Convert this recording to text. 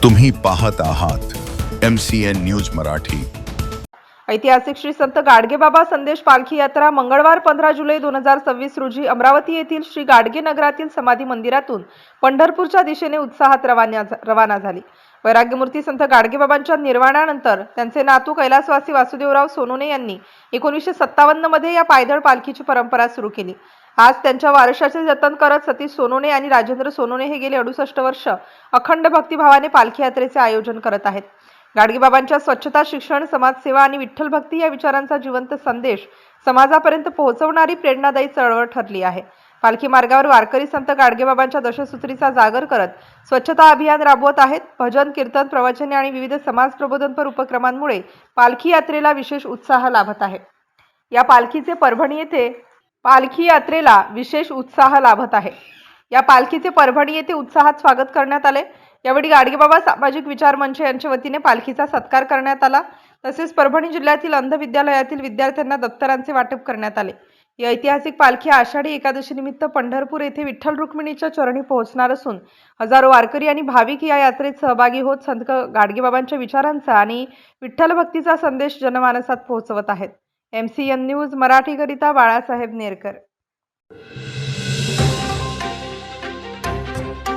तुम्ही पाहत आहात MCN न्यूज मराठी। ऐतिहासिक श्री संत गाडगेबाबा संदेश पालखी यात्रा मंगळवार 15 जुलै 2026 रोजी अमरावती येथील श्री गाडगे नगरातील समाधी मंदिरातून पंढरपूरच्या दिशेने उत्साहात रवाना झाली। वैराग्यमूर्ती संत गाडगेबाबांच्या निर्वाणानंतर त्यांचे नातू कैलासवासी वासुदेवराव सोनोने यांनी 1957 मध्ये या पायदळ पालखीची परंपरा सुरू केली। आज त्यांच्या वारशाचे जतन करत सतीश सोनोने आणि राजेंद्र सोनोने हे गेले 68 वर्ष अखंड भक्तिभावाने पालखी यात्रेचे आयोजन करत आहेत। गाडगेबाबांच्या स्वच्छता, शिक्षण, समाजसेवा आणि विठ्ठल भक्ती या विचारांचा जिवंत संदेश समाजापर्यंत पोहोचवणारी प्रेरणादायी चळवळ ठरली आहे। पालखी मार्गावर वारकरी संत गाडगेबाबांच्या दशसूत्रीचा जागर करत स्वच्छता अभियान राबवत आहेत। भजन, कीर्तन, प्रवचने आणि विविध समाज प्रबोधनपर उपक्रमांमुळे पालखी यात्रेला विशेष उत्साह लाभत आहे। या पालखीचे परभणी येथे उत्साहात स्वागत करण्यात आले। यावेळी गाडगेबाबा सामाजिक विचार मंच यांच्या वतीने पालखीचा सत्कार करण्यात आला। तसेच परभणी जिल्ह्यातील अंध विद्यालयातील विद्यार्थ्यांना दप्तरांचे वाटप करण्यात आले। ही ऐतिहासिक पालखी आषाढी एकादशी निमित्त पंढरपूर येथे विठ्ठल रुक्मिणीच्या चरणी पोहोचणार असून हजारो वारकरी आणि भाविक या यात्रेत सहभागी होत संत गाडगेबाबांच्या विचारांचा आणि विठ्ठल भक्तीचा संदेश जनमानसात पोहोचवत आहेत। MCN न्यूज मराठीकरिता बाळासाहेब नेरकर।